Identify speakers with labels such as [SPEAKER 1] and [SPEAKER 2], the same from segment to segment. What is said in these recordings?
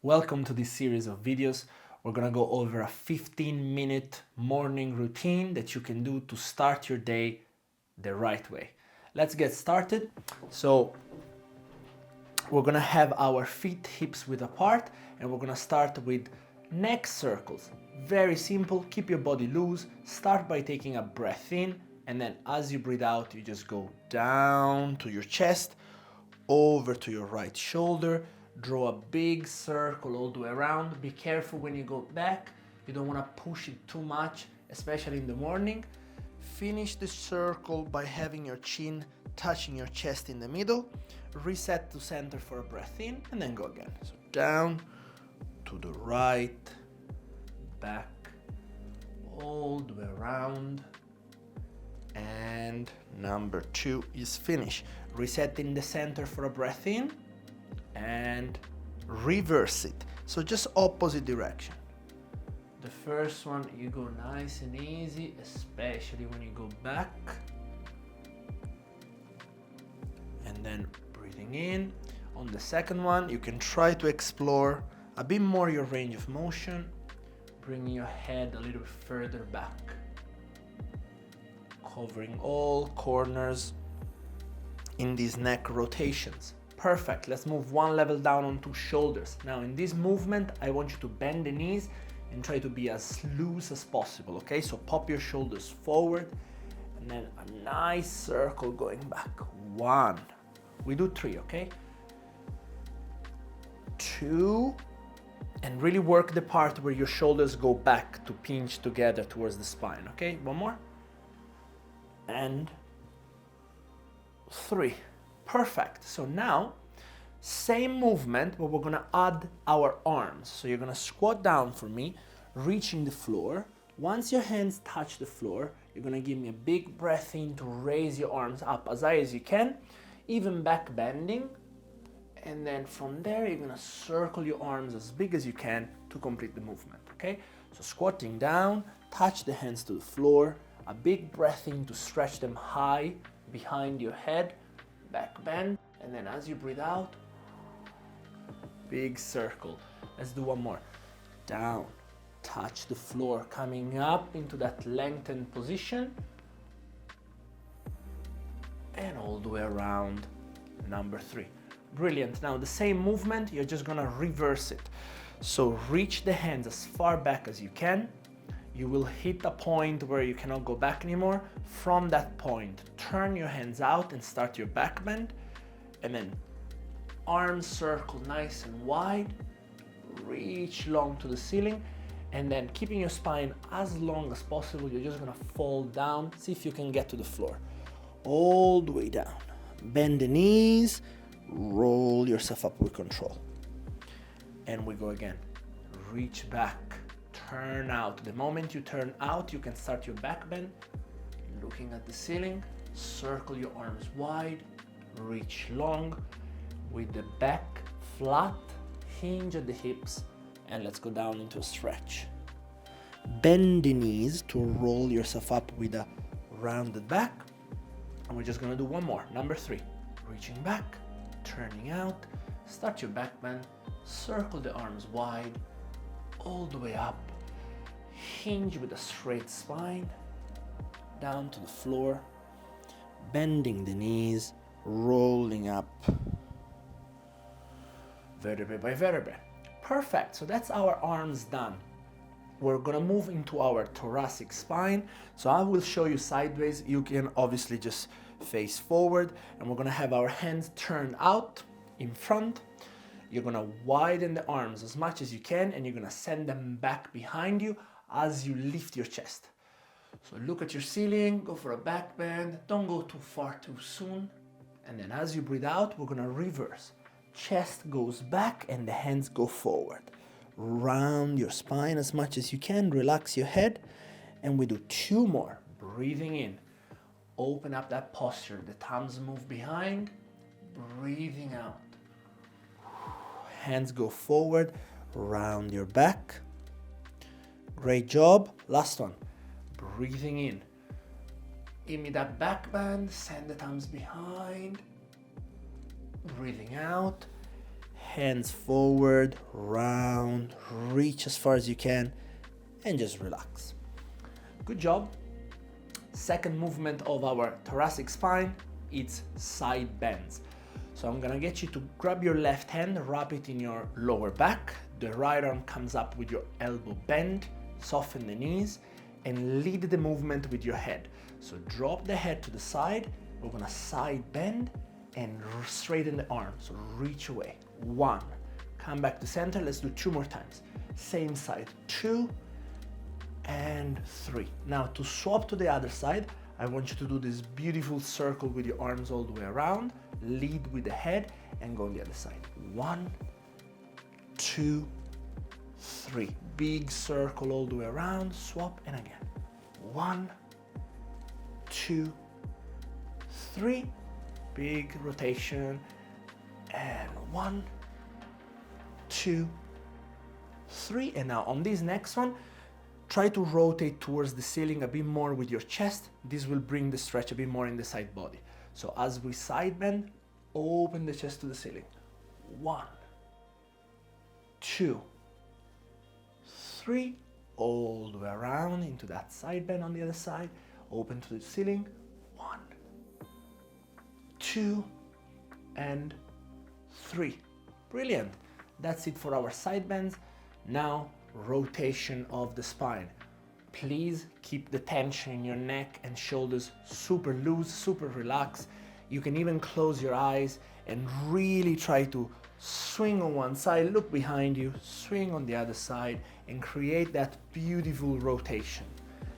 [SPEAKER 1] Welcome to this series of videos. We're gonna go over a 15-minute morning routine that you can do to start your day the right way. Let's get started. So we're gonna have our feet hips width apart, and we're gonna start with neck circles. Very simple, keep your body loose. Start by taking a breath in, and then as you breathe out, you just go down to your chest, over to your right shoulder, draw a big circle all the way around. Be careful when you go back, you don't want to push it too much, especially in the morning. Finish the circle by having your chin touching your chest in the middle. Reset to center for a breath in, and then go again. So down to the right, back, all the way around, and number 2 is finished. Reset in the center for a breath in and reverse it, so just opposite direction. The first one you go nice and easy, especially when you go back, and then breathing in. On the second one you can try to explore a bit more your range of motion, bringing your head a little bit further back, covering all corners in these neck rotations. Perfect. Let's move one level down onto shoulders. Now in this movement, I want you to bend the knees and try to be as loose as possible, okay? So pop your shoulders forward, and then a nice circle going back. 1. We do 3, okay? 2. And really work the part where your shoulders go back to pinch together towards the spine, okay? 1 more. And 3. Perfect. So now, same movement, but we're gonna add our arms. So you're gonna squat down for me, reaching the floor. Once your hands touch the floor, you're gonna give me a big breath in to raise your arms up as high as you can, even back bending. And then from there, you're gonna circle your arms as big as you can to complete the movement, okay? So squatting down, touch the hands to the floor, a big breath in to stretch them high behind your head, back bend, and then as you breathe out, big circle. Let's do 1 more. Down, touch the floor, coming up into that lengthened position, and all the way around, number 3. Brilliant. Now the same movement, you're just gonna reverse it. So reach the hands as far back as you can. You will hit a point where you cannot go back anymore. From that point, turn your hands out and start your back bend, and then arms circle nice and wide, reach long to the ceiling, and then keeping your spine as long as possible, you're just gonna fall down. See if you can get to the floor. All the way down. Bend the knees, roll yourself up with control. And we go again. Reach back. Turn out. The moment you turn out, you can start your back bend, looking at the ceiling, circle your arms wide, reach long with the back flat, hinge at the hips, and let's go down into a stretch. Bend the knees to roll yourself up with a rounded back, and we're just gonna do 1 more, number 3. Reaching back, turning out, start your back bend, circle the arms wide, all the way up, hinge with a straight spine, down to the floor, bending the knees, rolling up, vertebrae by vertebrae. Perfect. So that's our arms done. We're gonna move into our thoracic spine. So I will show you sideways. You can obviously just face forward, and we're gonna have our hands turned out in front. You're gonna widen the arms as much as you can, and you're gonna send them back behind you as you lift your chest. So look at your ceiling, go for a back bend, don't go too far too soon. And then as you breathe out, we're gonna reverse. Chest goes back and the hands go forward. Round your spine as much as you can, relax your head, and we do 2 more. Breathing in, open up that posture, the thumbs move behind, breathing out. Hands go forward, round your back. Great job. Last one. Breathing in. Give me that back bend, send the thumbs behind. Breathing out. hands forward, round, reach as far as you can, and just relax. Good job. Second movement of our thoracic spine, it's side bends. So I'm gonna get you to grab your left hand, wrap it in your lower back. The right arm comes up with your elbow bend, soften the knees, and lead the movement with your head. So drop the head to the side, we're gonna side bend and straighten the arm. So reach away, 1. Come back to center, let's do 2 more times. Same side, 2 and 3. Now to swap to the other side, I want you to do this beautiful circle with your arms all the way around, lead with the head and go on the other side. 1, 2, 3. Big circle all the way around, swap and again. 1, 2, 3. Big rotation and 1, 2, 3. And now on this next one, try to rotate towards the ceiling a bit more with your chest. This will bring the stretch a bit more in the side body. So as we side bend, open the chest to the ceiling. 1, 2, 3. All the way around into that side bend on the other side. Open to the ceiling. 1, 2, and 3. Brilliant. That's it for our side bends. Now, rotation of the spine. Please keep the tension in your neck and shoulders super loose, super relaxed. You can even close your eyes and really try to swing on one side, look behind you, swing on the other side, and create that beautiful rotation.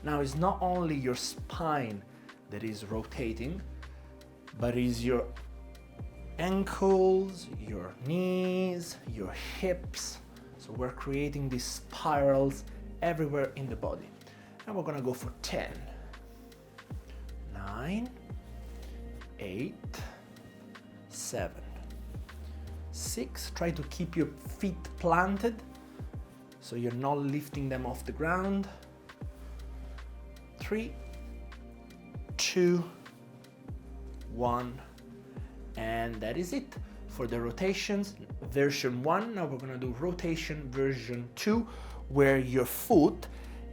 [SPEAKER 1] Now, it's not only your spine that is rotating, but it's your ankles, your knees, your hips. So we're creating these spirals everywhere in the body. And we're gonna go for 10, 9, 8, 7, 6. Try to keep your feet planted so you're not lifting them off the ground. 3, 2, 1, and that is it for the rotations. Version 1. Now we're gonna do rotation version 2, where your foot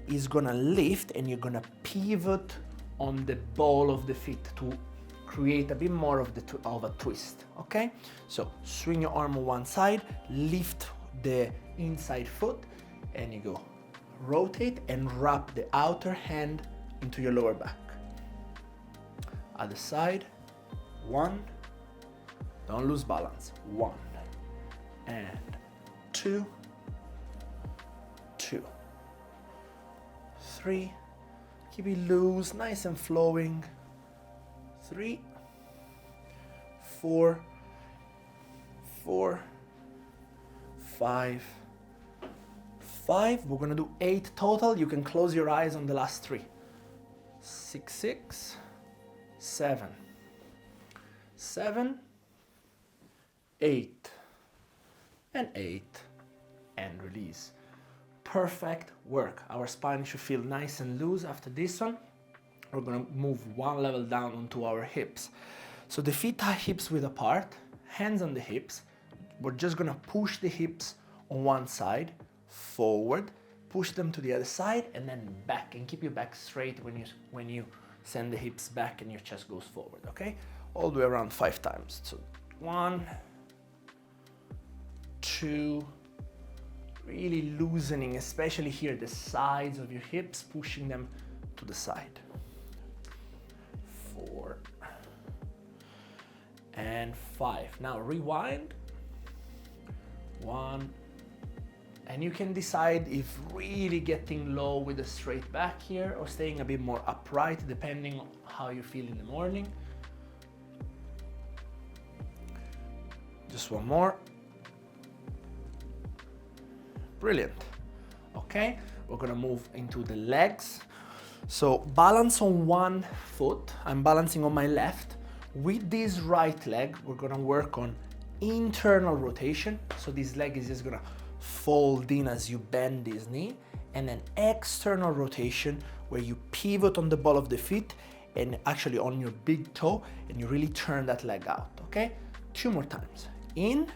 [SPEAKER 1] is gonna lift and you're gonna pivot on the ball of the feet to create a bit more of a twist. Okay, so swing your arm on one side, lift the inside foot, and you go rotate and wrap the outer hand into your lower back. Other side. 1, don't lose balance. 1 and 2, 2, 3. Keep it loose, nice and flowing. 3, 4, 4, 5, 5. We're gonna do 8 total. You can close your eyes on the last 3. 6, 6, 7, 7, 8, and 8, and release. Perfect work. Our spine should feel nice and loose after this one. We're gonna move one level down onto our hips. So the feet are hips width apart, hands on the hips. We're just gonna push the hips on one side, forward, push them to the other side, and then back, and keep your back straight when you send the hips back and your chest goes forward, okay? All the way around 5 times. So 1, 2, really loosening, especially here, the sides of your hips, pushing them to the side. 4 and 5. Now rewind. 1, and you can decide if really getting low with a straight back here or staying a bit more upright, depending on how you feel in the morning. Just one more. Brilliant. Okay, we're gonna move into the legs. So balance on one foot. I'm balancing on my left. With this right leg, we're gonna work on internal rotation. So this leg is just gonna fold in as you bend this knee, and then external rotation where you pivot on the ball of the feet and actually on your big toe, and you really turn that leg out, okay? 2 more times. In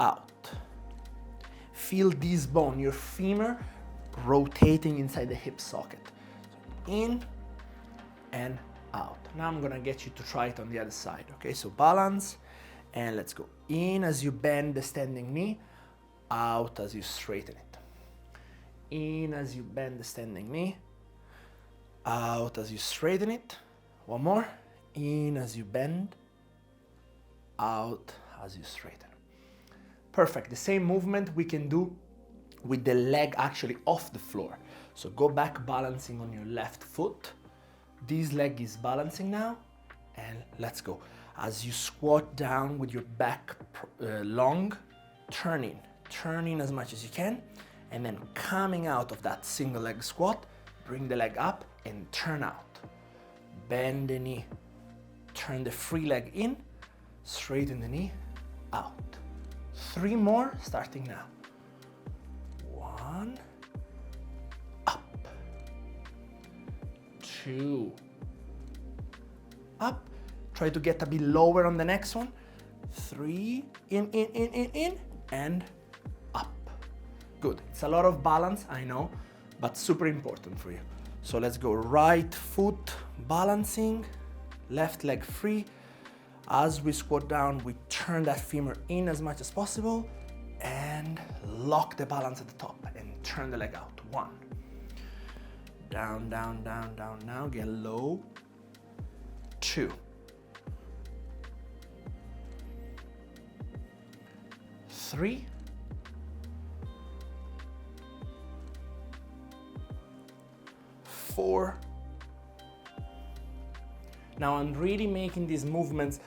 [SPEAKER 1] out. Feel this bone, your femur, rotating inside the hip socket. In and out. Now I'm gonna get you to try it on the other side, okay? So balance, and let's go. In as you bend the standing knee, out as you straighten it. In as you bend the standing knee, out as you straighten it. One more. In as you bend, out as you straighten. Perfect. The same movement we can do with the leg actually off the floor. So go back balancing on your left foot. This leg is balancing now, and let's go. As you squat down with your back long, turn in as much as you can, and then coming out of that single leg squat, bring the leg up and turn out. Bend the knee, turn the free leg in, straighten the knee, out. 3 more, starting now. 1, up. 2, up. Try to get a bit lower on the next one. 3, in, and up. Good. It's a lot of balance, I know, but super important for you. So let's go. Right foot balancing, left leg free. As we squat down, we turn that femur in as much as possible and lock the balance at the top and turn the leg out. 1. Down, down, down, down now. Get low. 2. 3. 4. Now I'm really making these movements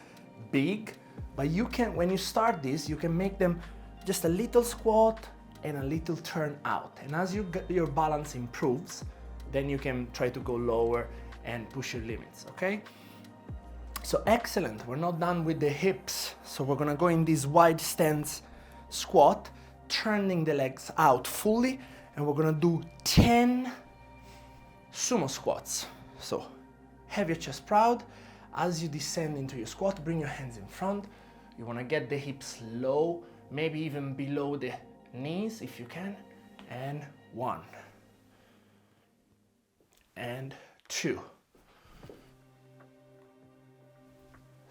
[SPEAKER 1] big, but you can, when you start this, you can make them just a little squat and a little turn out. And as your balance improves, then you can try to go lower and push your limits, okay? So excellent, we're not done with the hips. So we're gonna go in this wide stance squat, turning the legs out fully, and we're gonna do 10 sumo squats. So have your chest proud. As you descend into your squat, bring your hands in front. You wanna get the hips low, maybe even below the knees if you can. And 1. And 2.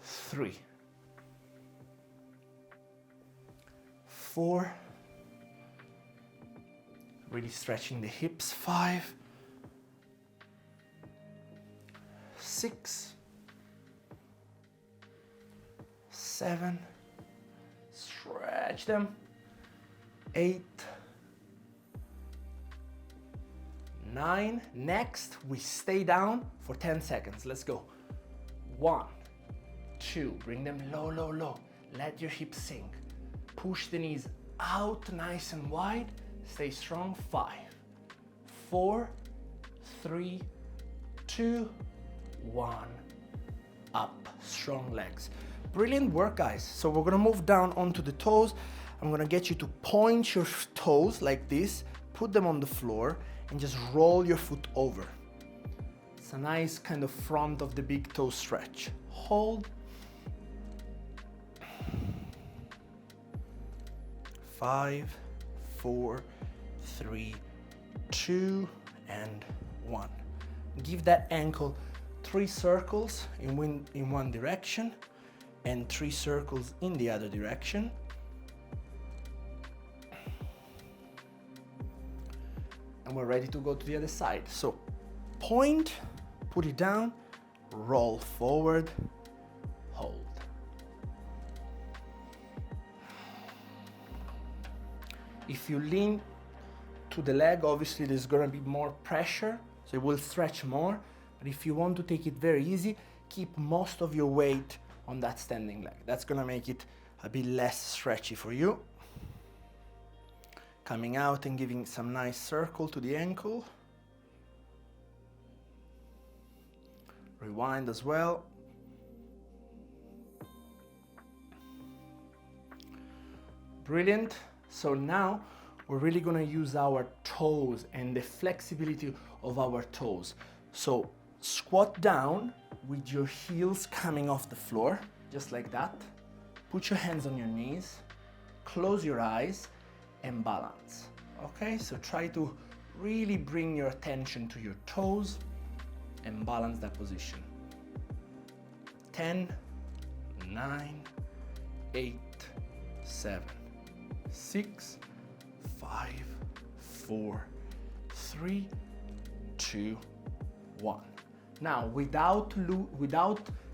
[SPEAKER 1] 3. 4. Really stretching the hips. 5. 6. 7. Stretch them. 8. 9. Next, we stay down for 10 seconds. Let's go. 1, 2. Bring them low, low, low. Let your hips sink. Push the knees out nice and wide. Stay strong. 5, 4, 3, 2, 1. Up. Strong legs. Brilliant work, guys. So we're gonna move down onto the toes. I'm gonna get you to point your toes like this, put them on the floor, and just roll your foot over. It's a nice kind of front of the big toe stretch. Hold. 5, 4, 3, 2, and 1. Give that ankle 3 circles in one direction and 3 circles in the other direction. And we're ready to go to the other side. So point, put it down, roll forward, hold. If you lean to the leg, obviously there's gonna be more pressure, so it will stretch more. But if you want to take it very easy, keep most of your weight on that standing leg. That's gonna make it a bit less stretchy for you. Coming out and giving some nice circle to the ankle. Rewind as well. Brilliant. So now we're really gonna use our toes and the flexibility of our toes. So squat down with your heels coming off the floor, just like that. Put your hands on your knees, close your eyes and balance. Okay, so try to really bring your attention to your toes and balance that position. 10, 9, 8, 7, 6, 5, 4, 3, 2, 1. Now, without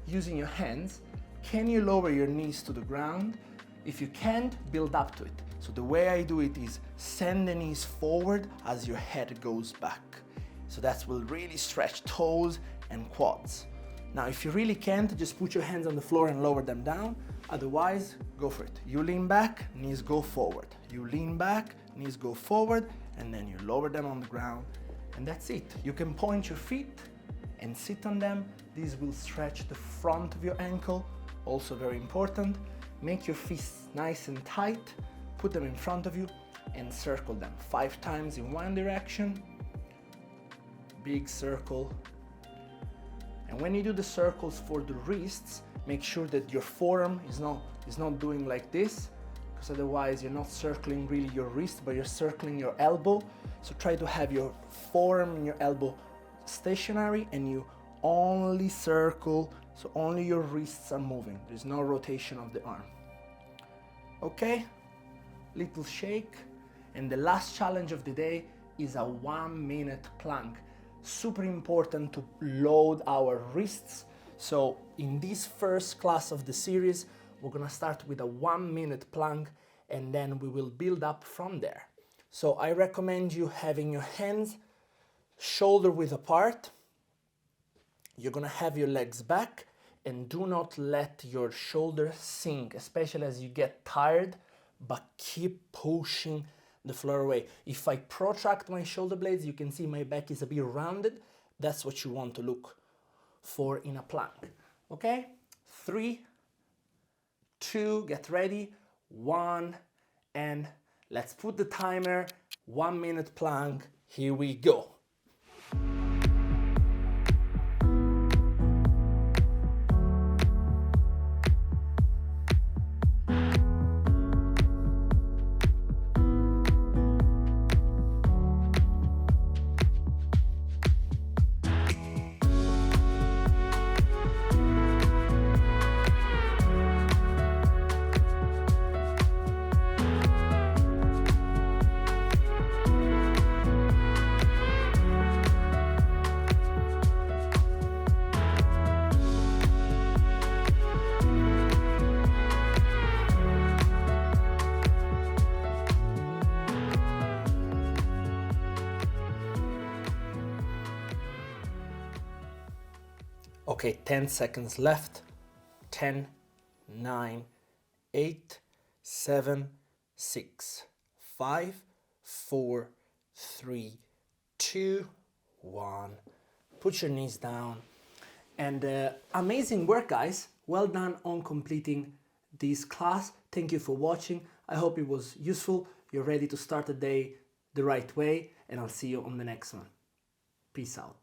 [SPEAKER 1] using your hands, can you lower your knees to the ground? If you can't, build up to it. So the way I do it is send the knees forward as your head goes back. So that will really stretch toes and quads. Now, if you really can't, just put your hands on the floor and lower them down. Otherwise, go for it. You lean back, knees go forward. You lean back, knees go forward, and then you lower them on the ground. And that's it. You can point your feet and sit on them. These will stretch the front of your ankle. Also very important. Make your feet nice and tight. Put them in front of you and circle them 5 times in one direction. Big circle. And when you do the circles for the wrists, make sure that your forearm is not doing like this, because otherwise you're not circling really your wrist, but you're circling your elbow. So try to have your forearm and your elbow stationary, and you only circle, so only your wrists are moving. There's no rotation of the arm. Okay, little shake. And the last challenge of the day is a 1-minute plank. Super important to load our wrists. So in this first class of the series, we're gonna start with a 1-minute plank, and then we will build up from there. So I recommend you having your hands shoulder width apart. You're gonna have your legs back, and do not let your shoulders sink, especially as you get tired, but keep pushing the floor away. If I protract my shoulder blades, you can see my back is a bit rounded. That's what you want to look for in a plank. Okay? 3, 2, get ready, 1, and let's put the timer. 1-minute plank. Here we go. Okay, 10 seconds left. 10, 9, 8, 7, 6, 5, 4, 3, 2, 1. Put your knees down. And amazing work, guys. Well done on completing this class. Thank you for watching. I hope it was useful. You're ready to start the day the right way, and I'll see you on the next one. Peace out.